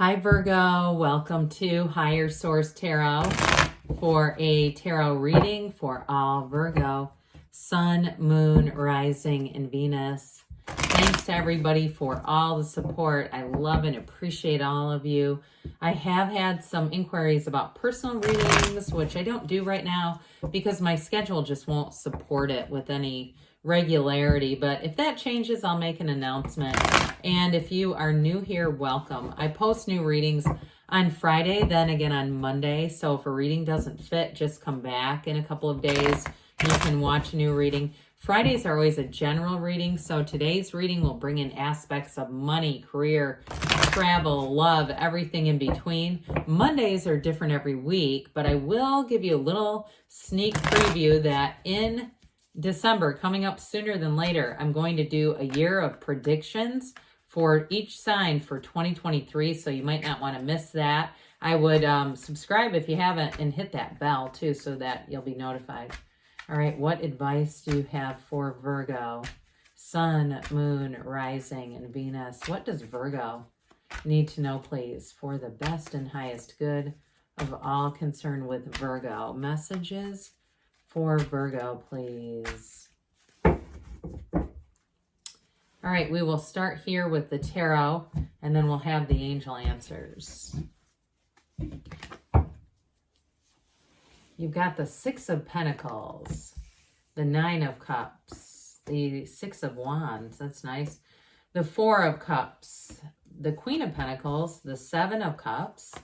Hi Virgo, welcome to Higher Source Tarot for a tarot reading for all Virgo, Sun, Moon, Rising, and Venus. Thanks to everybody for all the support. I love and appreciate all of you. I have had some inquiries about personal readings, which I don't do right now because my schedule just won't support it with any regularity. But if that changes, I'll make an announcement. And if you are new here, welcome. I post new readings on Friday, then again on Monday. So if a reading doesn't fit, just come back in a couple of days. You can watch a new reading. Fridays are always a general reading, so today's reading will bring in aspects of money, career, travel, love, everything in between. Mondays are different every week, but I will give you a little sneak preview that in December, coming up sooner than later, I'm going to do a year of predictions for each sign for 2023, so you might not want to miss that. I would subscribe if you haven't and hit that bell too so that you'll be notified. All right, what advice do you have for Virgo? Sun, Moon, Rising, and Venus. What does Virgo need to know, please, for the best and highest good of all concerned with Virgo? Messages for Virgo, please. All right, we will start here with the tarot, and then we'll have the angel answers. You've got the Six of Pentacles, the Nine of Cups, the Six of Wands, that's nice, the Four of Cups, the Queen of Pentacles, the Seven of Cups,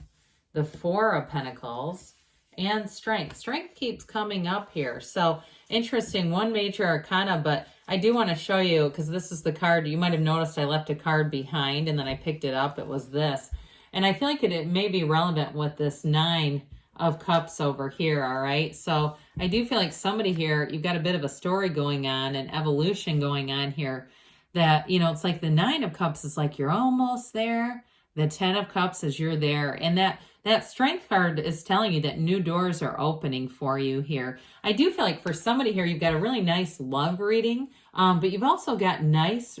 the Four of Pentacles, and Strength. Strength keeps coming up here. So interesting, one major arcana, but I do want to show you, because this is the card. You might have noticed I left a card behind and then I picked it up. It was this. And I feel like it may be relevant with this Nine of Cups over here, all right? So I do feel like somebody here, you've got a bit of a story going on, an evolution going on here that, you know, it's like the Nine of Cups is like you're almost there. The Ten of Cups is you're there. And that Strength card is telling you that new doors are opening for you here. I do feel like for somebody here, you've got a really nice love reading, but you've also got nice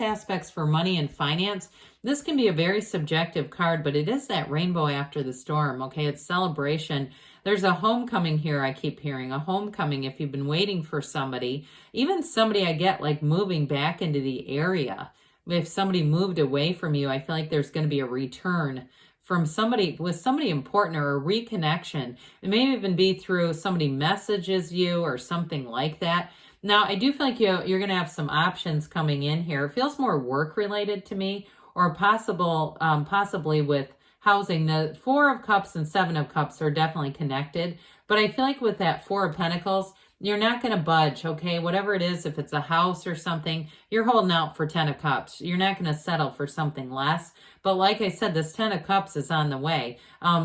aspects for money and finance. This can be a very subjective card, but it is that rainbow after the storm, okay? It's celebration. There's a homecoming here, I keep hearing. A homecoming if you've been waiting for somebody. Even somebody I get like moving back into the area. If somebody moved away from you, I feel like there's going to be a return from somebody, with somebody important, or a reconnection. It may even be through somebody messages you or something like that. Now, I do feel like you're going to have some options coming in here. It feels more work related to me, or possibly with housing. The Four of Cups and Seven of Cups are definitely connected, but I feel like with that Four of Pentacles, you're not going to budge, okay? Whatever it is, if it's a house or something, you're holding out for Ten of Cups. You're not going to settle for something less. But like I said, this Ten of Cups is on the way.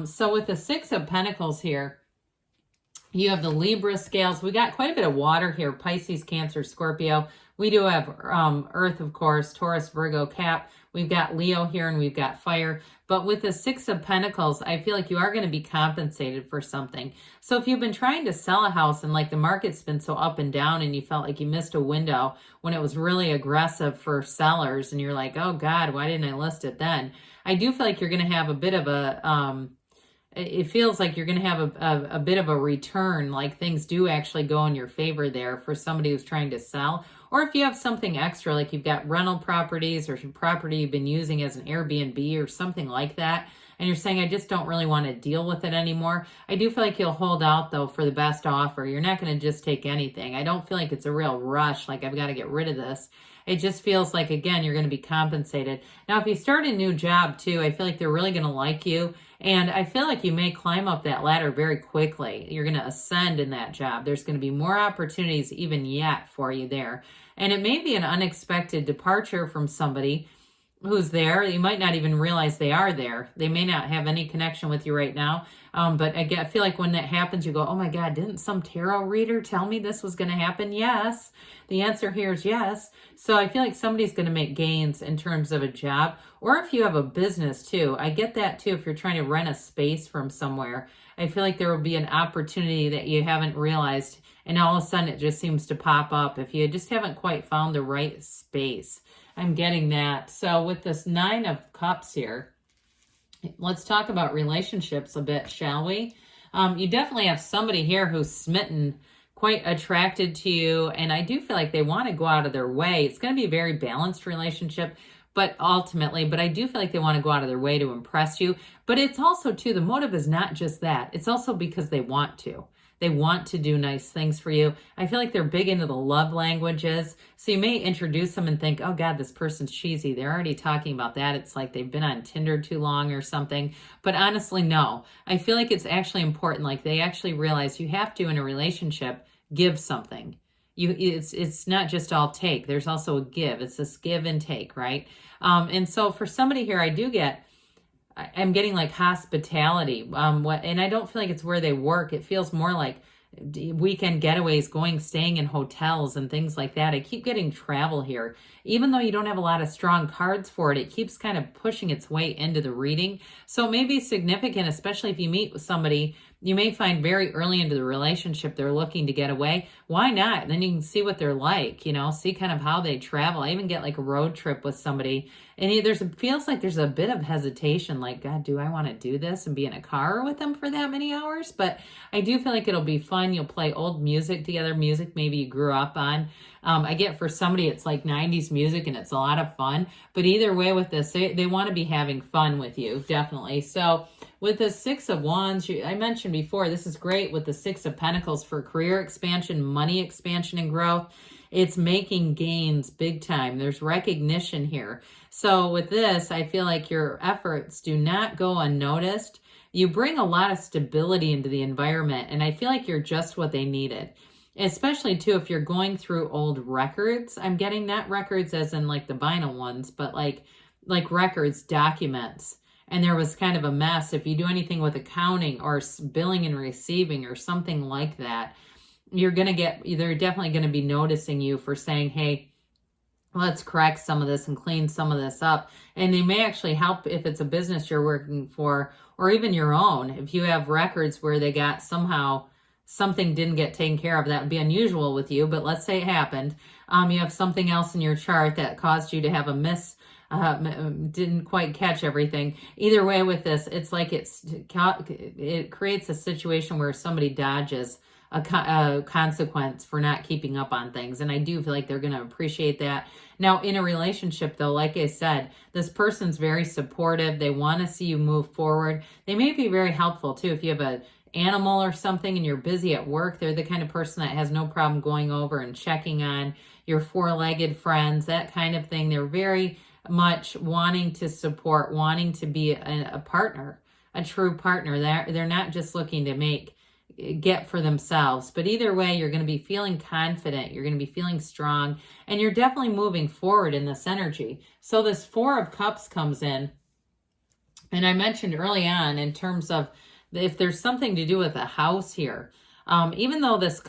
So with the Six of Pentacles here, you have the Libra scales. We got quite a bit of water here. Pisces, Cancer, Scorpio. We do have Earth, of course, Taurus, Virgo, Cap. We've got Leo here and we've got fire. But with the Six of Pentacles, I feel like you are going to be compensated for something. So if you've been trying to sell a house and like the market's been so up and down and you felt like you missed a window when it was really aggressive for sellers and you're like, oh God, why didn't I list it then? I do feel like you're going to have a bit of a... it feels like you're going to have a bit of a return, like things do actually go in your favor there for somebody who's trying to sell. Or if you have something extra, like you've got rental properties or some property you've been using as an Airbnb or something like that, and you're saying, I just don't really want to deal with it anymore. I do feel like you'll hold out, though, for the best offer. You're not going to just take anything. I don't feel like it's a real rush, like I've got to get rid of this. It just feels like, again, you're going to be compensated. Now, if you start a new job, too, I feel like they're really going to like you. And I feel like you may climb up that ladder very quickly. You're going to ascend in that job. There's going to be more opportunities even yet for you there. And it may be an unexpected departure from somebody who's there. You might not even realize they are there. They may not have any connection with you right now. But I feel like when that happens, you go, oh my God, didn't some tarot reader tell me this was going to happen? Yes. The answer here is yes. So I feel like somebody's going to make gains in terms of a job, or if you have a business too. I get that too. If you're trying to rent a space from somewhere, I feel like there will be an opportunity that you haven't realized. And all of a sudden it just seems to pop up if you just haven't quite found the right space. I'm getting that. So with this Nine of Cups here, Let's talk about relationships a bit, shall we? You definitely have somebody here who's smitten, quite attracted to you, and I do feel like they want to go out of their way. It's going to be a very balanced relationship, but I do feel like they want to go out of their way to impress you. But it's also, too, the motive is not just that. It's also because they want to. They want to do nice things for you. I feel like they're big into the love languages. So you may introduce them and think, oh God, this person's cheesy. They're already talking about that. It's like they've been on Tinder too long or something. But honestly, no. I feel like it's actually important. Like they actually realize you have to, in a relationship, give something. It's not just all take. There's also a give. It's this give and take, right? And so for somebody here, I'm getting like hospitality. And I don't feel like it's where they work. It feels more like weekend getaways, staying in hotels and things like that. I keep getting travel here. Even though you don't have a lot of strong cards for it, it keeps kind of pushing its way into the reading. So it may be significant, especially if you meet with somebody. You may find very early into the relationship they're looking to get away. Why not? Then you can see what they're like, see kind of how they travel. I even get like a road trip with somebody, and feels like there's a bit of hesitation, like, God, do I want to do this and be in a car with them for that many hours? But I do feel like it'll be fun. You'll play old music together, music maybe you grew up on. I get for somebody, it's like 90s music and it's a lot of fun. But either way with this, they want to be having fun with you, definitely. So with the Six of Wands, I mentioned before, this is great with the Six of Pentacles for career expansion, money expansion, and growth. It's making gains big time. There's recognition here. So with this, I feel like your efforts do not go unnoticed. You bring a lot of stability into the environment, and I feel like you're just what they needed. Especially, too, if you're going through old records. I'm getting not records as in like the vinyl ones, but like records, documents. And there was kind of a mess. If you do anything with accounting or billing and receiving or something like that, they're definitely going to be noticing you for saying, hey, let's correct some of this and clean some of this up. And they may actually help if it's a business you're working for, or even your own. If you have records where they got something didn't get taken care of, that would be unusual with you, but let's say it happened. You have something else in your chart that caused you to have didn't quite catch everything. Either way with this, it's like it creates a situation where somebody dodges a consequence for not keeping up on things. And I do feel like they're going to appreciate that. Now, in a relationship, though, like I said, this person's very supportive. They want to see you move forward. They may be very helpful, too. If you have an animal or something and you're busy at work, they're the kind of person that has no problem going over and checking on your four-legged friends, that kind of thing. They're very much wanting to support, wanting to be a partner, a true partner. They're not just looking to get for themselves. But either way, you're going to be feeling confident. You're going to be feeling strong. And you're definitely moving forward in this energy. So this Four of Cups comes in. And I mentioned early on in terms of if there's something to do with a house here, even though this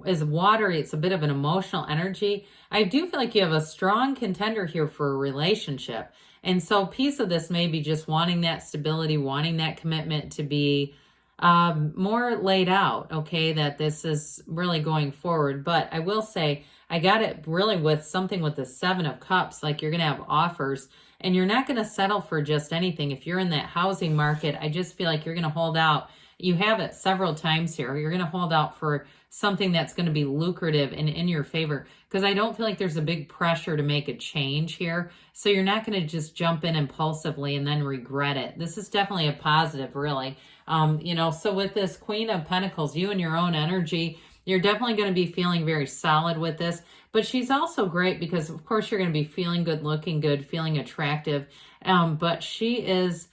is watery, it's a bit of an emotional energy. I do feel like you have a strong contender here for a relationship. And so a piece of this may be just wanting that stability, wanting that commitment to be more laid out, okay, that this is really going forward. But I will say, I got it really with something with the Seven of Cups, like you're going to have offers and you're not going to settle for just anything. If you're in that housing market, I just feel like you're going to hold out. You have it several times here. You're going to hold out for something that's going to be lucrative and in your favor, because I don't feel like there's a big pressure to make a change here. So you're not going to just jump in impulsively and then regret it. This is definitely a positive, really. So with this Queen of Pentacles, you and your own energy, you're definitely going to be feeling very solid with this. But she's also great because, of course, you're going to be feeling good, looking good, feeling attractive. But she's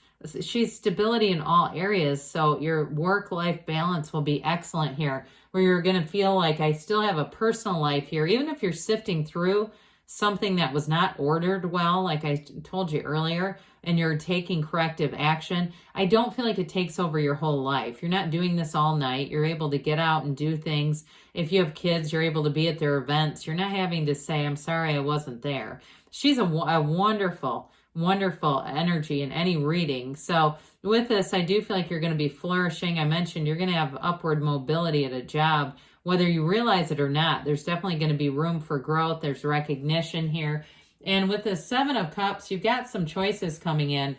stability in all areas. So your work-life balance will be excellent here, where you're going to feel like I still have a personal life here. Even if you're sifting through something that was not ordered well, like I told you earlier, and you're taking corrective action, I don't feel like it takes over your whole life. You're not doing this all night. You're able to get out and do things. If you have kids, you're able to be at their events. You're not having to say, I'm sorry I wasn't there. She's a wonderful energy in any reading. So with this, I do feel like you're going to be flourishing. I mentioned you're going to have upward mobility at a job, whether you realize it or not. There's definitely going to be room for growth. There's recognition here. And with the Seven of Cups, you've got some choices coming in.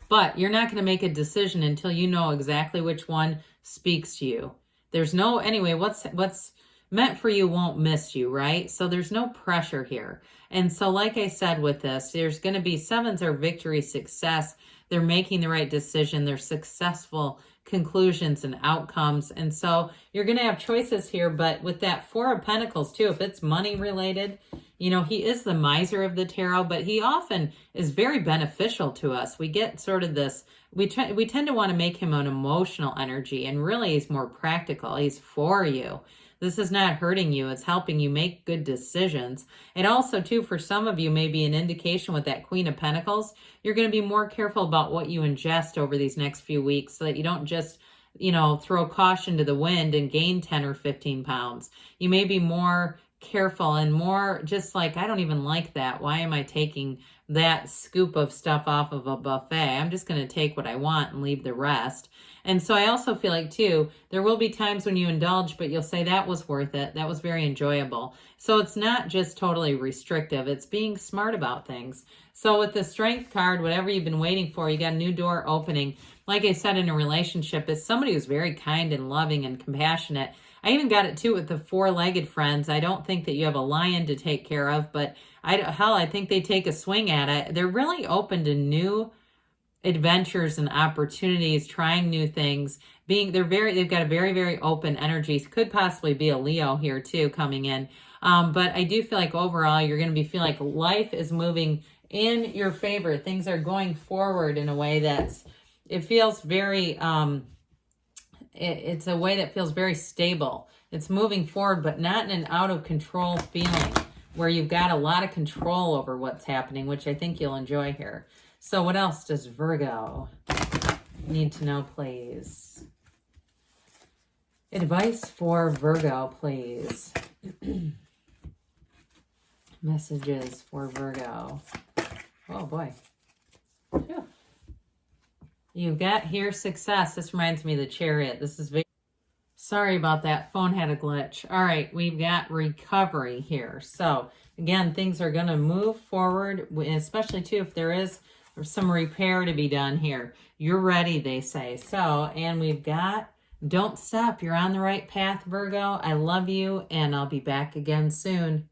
But you're not going to make a decision until you know exactly which one speaks to you. There's no, anyway, what's meant for you won't miss you, right? So there's no pressure here. And so like I said with this, there's going to be sevens are victory, success. They're making the right decision. They're successful conclusions and outcomes. And so you're going to have choices here, but with that Four of Pentacles too, if it's money related, you know, he is the miser of the tarot, but he often is very beneficial to us. We get sort of this, we tend to want to make him an emotional energy, and really he's more practical. He's for you. This is not hurting you. It's helping you make good decisions. And also, too, for some of you, maybe an indication with that Queen of Pentacles, you're going to be more careful about what you ingest over these next few weeks so that you don't just, you know, throw caution to the wind and gain 10 or 15 pounds. You may be more careful and more just like, I don't even like that. Why am I taking that scoop of stuff off of a buffet? I'm just going to take what I want and leave the rest. And so I also feel like, too, there will be times when you indulge, but you'll say that was worth it. That was very enjoyable. So it's not just totally restrictive. It's being smart about things. So with the Strength card, whatever you've been waiting for, you got a new door opening. Like I said, in a relationship, it's somebody who's very kind and loving and compassionate. I even got it, too, with the four-legged friends. I don't think that you have a lion to take care of, but I think they take a swing at it. They're really open to new adventures and opportunities, trying new things. They've got a very, very open energy. Could possibly be a Leo here too coming in. But I do feel like overall you're going to feel like life is moving in your favor. Things are going forward in a way it feels very, it's a way that feels very stable. It's moving forward, but not in an out of control feeling where you've got a lot of control over what's happening, which I think you'll enjoy here. So what else does Virgo need to know, please? Advice for Virgo, please. Messages for Virgo. Oh, boy. Phew. You've got here success. This reminds me of the Chariot. This is very... Sorry about that. Phone had a glitch. All right, we've got recovery here. So, again, things are going to move forward, especially, too, if there's some repair to be done here. You're ready, they say. So, and we've got don't stop. You're on the right path, Virgo. I love you, and I'll be back again soon.